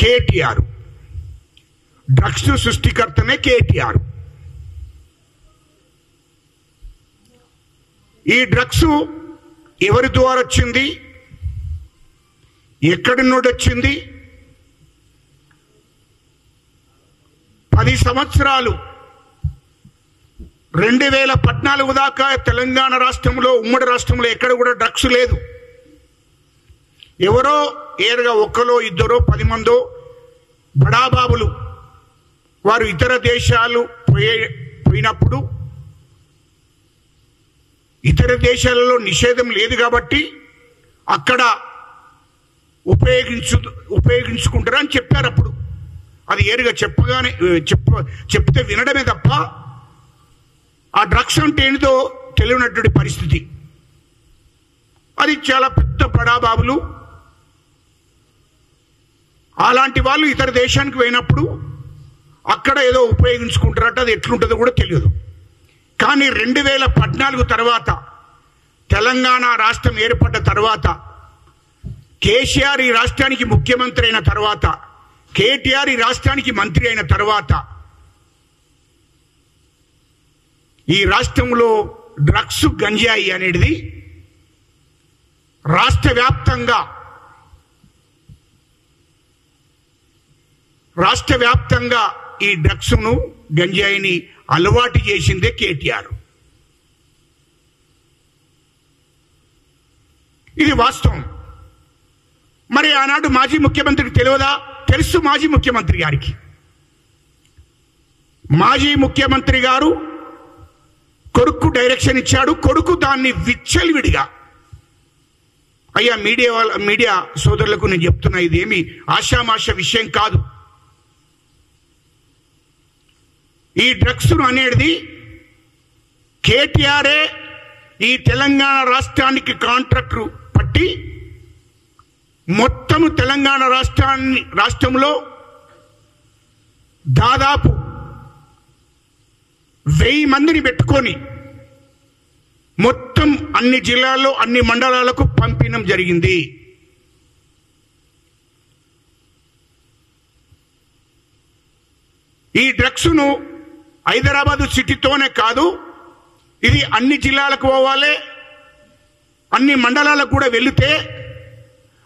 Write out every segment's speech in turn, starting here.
KTR. Drugs సృష్టికర్తనే KTR. ఈ drugs ఎవరి ద్వారా వచ్చింది, ఎక్కడి నుండి వచ్చింది? 10 సంవత్సరాలు 2014 దాకా తెలంగాణ రాష్ట్రంలో, ఉమ్మడి రాష్ట్రంలో ఎక్కడ కూడా డ్రగ్స్ లేదు. ఎవరో ఏరుగా ఒక్కలో ఇద్దరో 10 మందో బడాబాబులు వారు ఇతర దేశాలు పోయినప్పుడు, ఇతర దేశాలలో నిషేధం లేదు కాబట్టి అక్కడ ఉపయోగించుకుంటారు అని చెప్పారు. అప్పుడు అది ఏరుగా చెప్తే వినడమే తప్ప ఆ డ్రగ్స్ అంటే ఏంటో తెలియనటువంటి పరిస్థితి. అది చాలా పెద్ద బడాబాబులు, అలాంటి వాళ్ళు ఇతర దేశానికి పోయినప్పుడు అక్కడ ఏదో ఉపయోగించుకుంటారట. అది ఎట్లుంటుందో కూడా తెలియదు. కానీ 2014 తర్వాత తెలంగాణ రాష్ట్రం ఏర్పడ్డ తర్వాత, కేసీఆర్ ఈ రాష్ట్రానికి ముఖ్యమంత్రి అయిన తర్వాత, కేటీఆర్ ఈ రాష్ట్రానికి మంత్రి అయిన తర్వాత ఈ రాష్ట్రంలో డ్రగ్స్, గంజాయి అనేది రాష్ట్ర వ్యాప్తంగా ఈ డ్రగ్స్ను, గంజాయిని అలవాటు చేసిందే కేటీఆర్. ఇది వాస్తవం. మరి ఆనాడు మాజీ ముఖ్యమంత్రికి తెలియదా? తెలుసు మాజీ ముఖ్యమంత్రి గారికి. మాజీ ముఖ్యమంత్రి గారు కొడుకు డైరెక్షన్ ఇచ్చాడు. కొడుకు దాన్ని విచ్చలవిడిగా, అయ్యా మీడియా సోదరులకు నేను చెప్తున్నా, ఇదేమి ఆషామాష విషయం కాదు. ఈ డ్రగ్స్ అనేది కేటీఆరే ఈ తెలంగాణ రాష్ట్రానికి కాంట్రాక్టు పట్టి మొత్తం తెలంగాణ రాష్ట్రంలో దాదాపు 1000 మందిని పెట్టుకొని మొత్తం అన్ని జిల్లాల్లో, అన్ని మండలాలకు పంపించడం జరిగింది. ఈ డ్రగ్స్ను హైదరాబాద్ సిటీతోనే కాదు, ఇది అన్ని జిల్లాలకు పోవాలి, అన్ని మండలాలకు కూడా వెళితే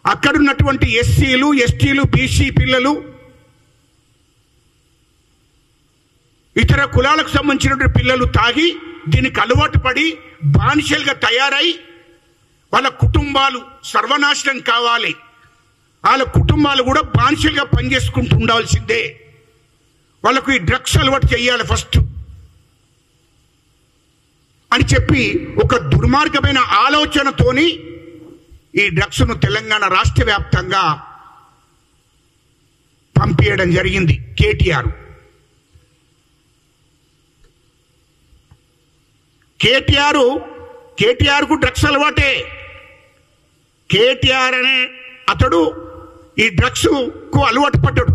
అక్కడున్నటువంటి ఎస్సీలు, ఎస్టీలు, బీసీ పిల్లలు, ఇతర కులాలకు సంబంధించినటువంటి పిల్లలు తాగి దీనికి అలవాటు పడి బానిసలుగా తయారై వాళ్ళ కుటుంబాలు సర్వనాశనం కావాలి, వాళ్ళ కుటుంబాలు కూడా బానిసలుగా పనిచేసుకుంటూ ఉండాల్సిందే. వాళ్ళకు ఈ డ్రగ్స్ అలవాటు చేయాలి ఫస్ట్ అని చెప్పి ఒక దుర్మార్గమైన ఆలోచనతోని ఈ డ్రగ్స్ను తెలంగాణ రాష్ట్ర వ్యాప్తంగా పంపించడం జరిగింది కేటీఆర్. కేటీఆర్కు డ్రగ్స్ అలవాటే. కేటీఆర్ అనే అతడు ఈ డ్రగ్స్కు అలవాటు పడ్డాడు.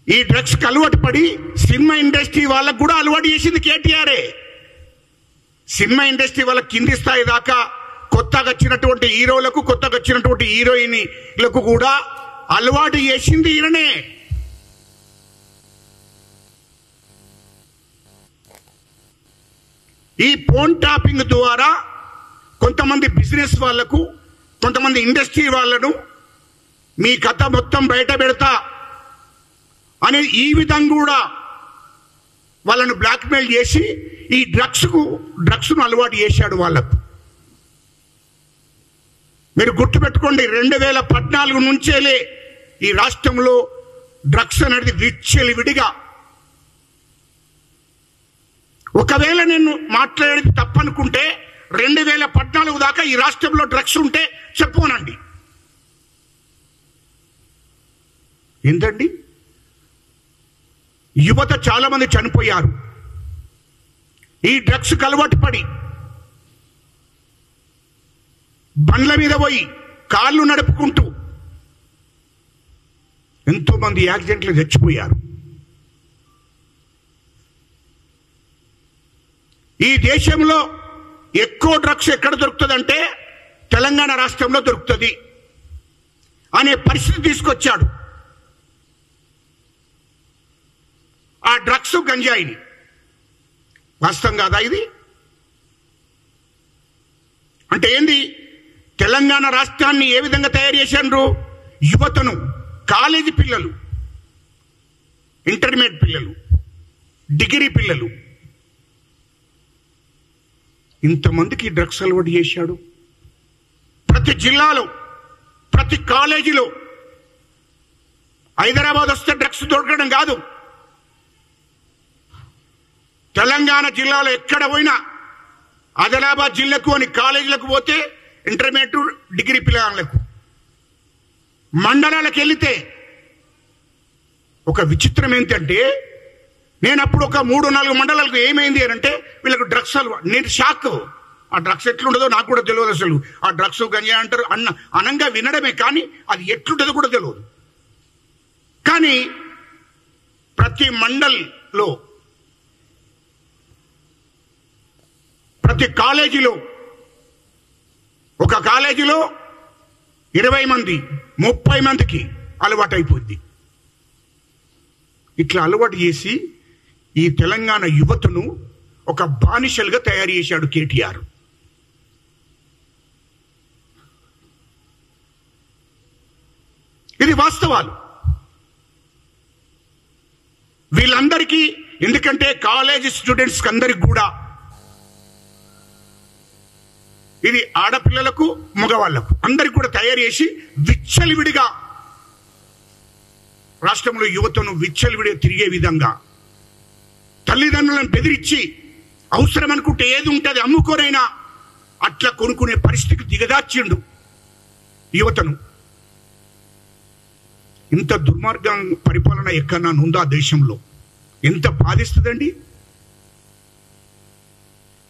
ఈ డ్రగ్స్కి అలవాటు పడి సినిమా ఇండస్ట్రీ వాళ్ళకు కూడా అలవాటు చేసింది కేటీఆరే. సినిమా ఇండస్ట్రీ వాళ్ళ కింది స్థాయి దాకా కొత్తగా వచ్చినటువంటి హీరోలకు, కొత్తగా వచ్చినటువంటి హీరోయిన్లకు కూడా అలవాటు చేసింది ఈయననే. ఈ ఫోన్ టాపింగ్ ద్వారా కొంతమంది బిజినెస్ వాళ్లకు, కొంతమంది ఇండస్ట్రీ వాళ్ళను మీ కథ మొత్తం బయట పెడతా అని ఈ విధంగా కూడా వాళ్ళను బ్లాక్మెయిల్ చేసి ఈ డ్రగ్స్ను అలవాటు చేశాడు వాళ్ళకు. మీరు గుర్తుపెట్టుకోండి, 2014 నుంచేలే ఈ రాష్ట్రంలో డ్రగ్స్ అనేది విచ్చలవిడిగా. ఒకవేళ నేను మాట్లాడేది తప్పనుకుంటే 2014 దాకా ఈ రాష్ట్రంలో డ్రగ్స్ ఉంటే చెప్పోనండి. ఏంటండి, యువత చాలా మంది చనిపోయారు ఈ డ్రగ్స్ అలవాటు పడి. బండ్ల మీద పోయి కార్లు నడుపుకుంటూ ఎంతో మంది యాక్సిడెంట్లు చచ్చిపోయారు. ఈ దేశంలో ఎక్కువ డ్రగ్స్ ఎక్కడ దొరుకుతుందంటే తెలంగాణ రాష్ట్రంలో దొరుకుతుంది అనే పరిస్థితి తీసుకొచ్చాడు. ఆ డ్రగ్స్ గంజాయిని. వాస్తవం కాదా ఇది? అంటే ఏంది? తెలంగాణ రాష్ట్రాన్ని ఏ విధంగా తయారు చేశారు? యువతను, కాలేజీ పిల్లలు, ఇంటర్మీడియట్ పిల్లలు, డిగ్రీ పిల్లలు, ఇంతమందికి డ్రగ్స్ అలవాటు చేశాడు. ప్రతి జిల్లాలో, ప్రతి కాలేజీలో. హైదరాబాద్ వస్తే డ్రగ్స్ దొరకడం కాదు, తెలంగాణ జిల్లాలో ఎక్కడ పోయినా ఆదిలాబాద్ జిల్లాకు అని కాలేజీలకు పోతే ఇంటర్మీడియట్ డిగ్రీ పిల్లలకు, మండలాలకు వెళితే ఒక విచిత్రం ఏంటంటే, నేను అప్పుడు ఒక 3-4 మండలాలకు ఏమైంది అని అంటే వీళ్ళకు డ్రగ్స్ అలవాటు. నేను షాక్. ఆ డ్రగ్స్ ఎట్లుంటుందో నాకు కూడా తెలియదు. అసలు ఆ డ్రగ్స్ గంజా అంటారు అనంగా వినడమే, కానీ అది ఎట్లుంటుందో కూడా తెలియదు. కానీ ప్రతి మండల్లో, ప్రతి కాలేజీలో, ఒక కాలేజీలో 20 మంది 30 మందికి అలవాటు అయిపోద్ది. ఇట్లా అలవాటు చేసి ఈ తెలంగాణ యువతను ఒక బానిసలుగా తయారు చేశాడు కేటీఆర్. ఇది వాస్తవాలు. వీళ్ళందరికీ, ఎందుకంటే కాలేజ్ స్టూడెంట్స్ అందరికి కూడా ఇది ఆడపిల్లలకు, మగవాళ్లకు అందరికి కూడా తయారు చేసి విచ్చలవిడిగా రాష్ట్రంలో యువతను విచ్చలవిడిగా తిరిగే విధంగా, తల్లిదండ్రులను బెదిరించి అవసరం అనుకుంటే ఏది ఉంటుంది అమ్ముకోరైనా అట్లా కొనుక్కునే పరిస్థితికి దిగదార్చిండు యువతను. ఇంత దుర్మార్గం పరిపాలన ఎక్కడన్నా ఉందా దేశంలో? ఎంత బాధిస్తుందండి.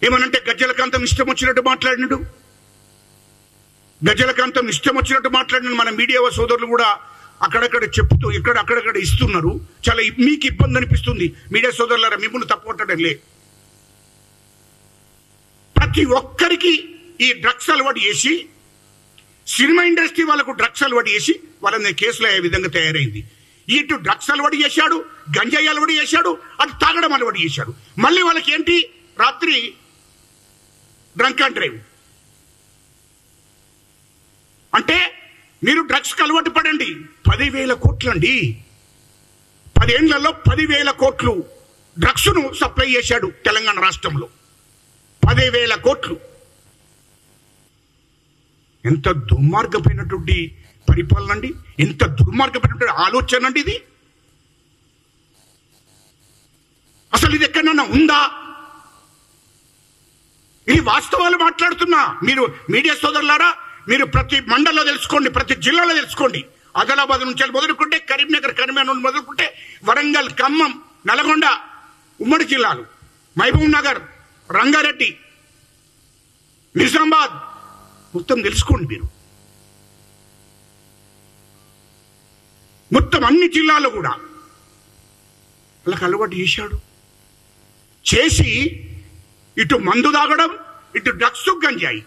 ఏమనంటే గజ్జలకాంతం ఇష్టం వచ్చినట్టు మాట్లాడినాడు, గజ్జలకాంతం ఇష్టం వచ్చినట్టు మాట్లాడినాడు. మన మీడియా సోదరులు కూడా అక్కడక్కడ చెప్తూ అక్కడక్కడ ఇస్తున్నారు. చాలా మీకు ఇబ్బంది అనిపిస్తుంది మీడియా సోదరులారా, మిమ్మల్ని తప్పొట్టడం లే. ప్రతి ఒక్కరికి ఈ డ్రగ్స్ అలవాటు చేసి, సినిమా ఇండస్ట్రీ వాళ్ళకు డ్రగ్స్ అలవాటు చేసి వాళ్ళని కేసులో ఏ విధంగా తయారైంది. ఇటు డ్రగ్స్ అలవాటు చేశాడు, గంజాయి అలవాటు చేశాడు, అటు తాగడం అలవాటు చేశాడు. మళ్ళీ వాళ్ళకి ఏంటి? రాత్రి డ్రంక్ అండ్ డ్రైవ్. అంటే మీరు డ్రగ్స్కి అలవాటు పడండి. 10,000 కోట్లు అండి, 10 ఏళ్లలో 10,000 కోట్లు డ్రగ్స్ను సప్లై చేశాడు తెలంగాణ రాష్ట్రంలో. 10,000 కోట్లు. ఎంత దుర్మార్గమైనటువంటి పరిపాలన అండి, ఎంత దుర్మార్గమైనటువంటి ఆలోచన అండి ఇది. అసలు ఇది ఎక్కడన్నా ఉందా? ఇది వాస్తవాలు మాట్లాడుతున్నా. మీరు మీడియా సోదరులారా, మీరు ప్రతి మండలంలో తెలుసుకోండి, ప్రతి జిల్లాలో తెలుసుకోండి. ఆదిలాబాద్ నుంచి మొదలుకుంటే కరీంనగర్ మొదలుకుంటే వరంగల్, ఖమ్మం, నల్గొండ, ఉమ్మడి జిల్లాలు, మహబూబ్ నగర్, రంగారెడ్డి, నిజామాబాద్ మొత్తం తెలుసుకోండి మీరు. మొత్తం అన్ని జిల్లాల్లో కూడా వాళ్ళకి అలవాటు చేశాడు. చేసి ఇటు మందు తాగడం, ఇటు డ్రగ్స్, గంజాయి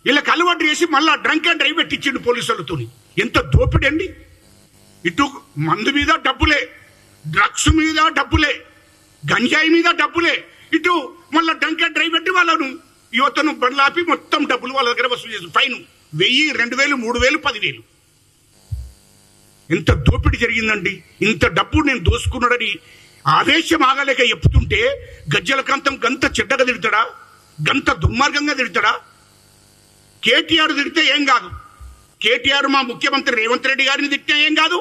వీళ్ళకి అలవాటు చేసి మళ్ళా డ్రంక్ అండ్ డ్రైవ్ పెట్టించిండు పోలీసులతో. ఎంత దోపిడీ అండి. ఇటు మందు మీద డబ్బులే, డ్రగ్స్ మీద డబ్బులే, గంజాయి మీద డబ్బులే, ఇటు మళ్ళా డ్రంక్ అండ్ డ్రైవ్ పెట్టి వాళ్ళను యువతను బండ్లాపి మొత్తం డబ్బులు వాళ్ళ దగ్గర వసూలు చేసి ఫైన్ 1000, 2000, 3000, 10,000. ఎంత దోపిడీ జరిగిందండి. ఇంత డబ్బు నేను దోసుకున్నాడని ఆవేశం ఆగలేక చెప్తుంటే గజ్జలకాంతం గంత చెడ్డగా తిడతాడా? గంత దుర్మార్గంగా తిడతాడా? కేటీఆర్ తిడితే ఏం కాదు, కేటీఆర్ మా ముఖ్యమంత్రి రేవంత్ రెడ్డి గారిని తిట్టినా ఏం కాదు,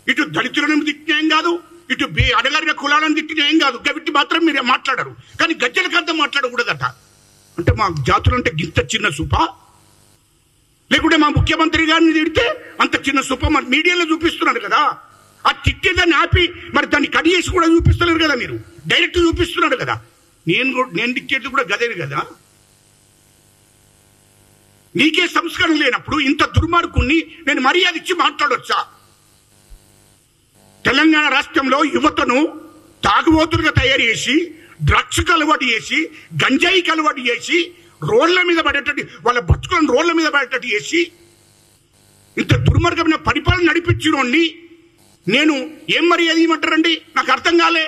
ఇటు దళితులను తిట్టినా ఏం కాదు, ఇటు అడగారిన కులాలను తిట్టినా ఏం కాదు. గవిట్టి మాత్రం మీరు మాట్లాడరు, కానీ గజ్జలకాంతం మాట్లాడకూడదట. అంటే మా జాతులంటే గింత చిన్న సూప? లేకుంటే మా ముఖ్యమంత్రి గారిని తిడితే అంత చిన్న సూప? మరి మీడియాలో చూపిస్తున్నారు కదా. ఆ తిట్టేదాన్ని ఆపి మరి దాన్ని కట్ చేసి కూడా చూపిస్తున్నారు కదా, మీరు డైరెక్ట్ చూపిస్తున్నారు కదా. నేను తిట్టేది కూడా గదేది కదా. నీకే సంస్కరణ లేనప్పుడు ఇంత దుర్మార్గుణ్ణి నేను మర్యాద ఇచ్చి మాట్లాడొచ్చా? తెలంగాణ రాష్ట్రంలో యువతను తాగుబోతులుగా తయారు చేసి, డ్రగ్స్కి అలవాటు చేసి, గంజాయికి అలవాటు చేసి రోడ్ల మీద పడేటట్టు, వాళ్ళ బతుకులను రోడ్ల మీద పడేటట్టు చేసి ఇంత దుర్మార్గమైన పరిపాలన నడిపించినోడిని నేను ఏం మర్యాద ఇవ్వమంటారండి? నాకు అర్థం కాలే.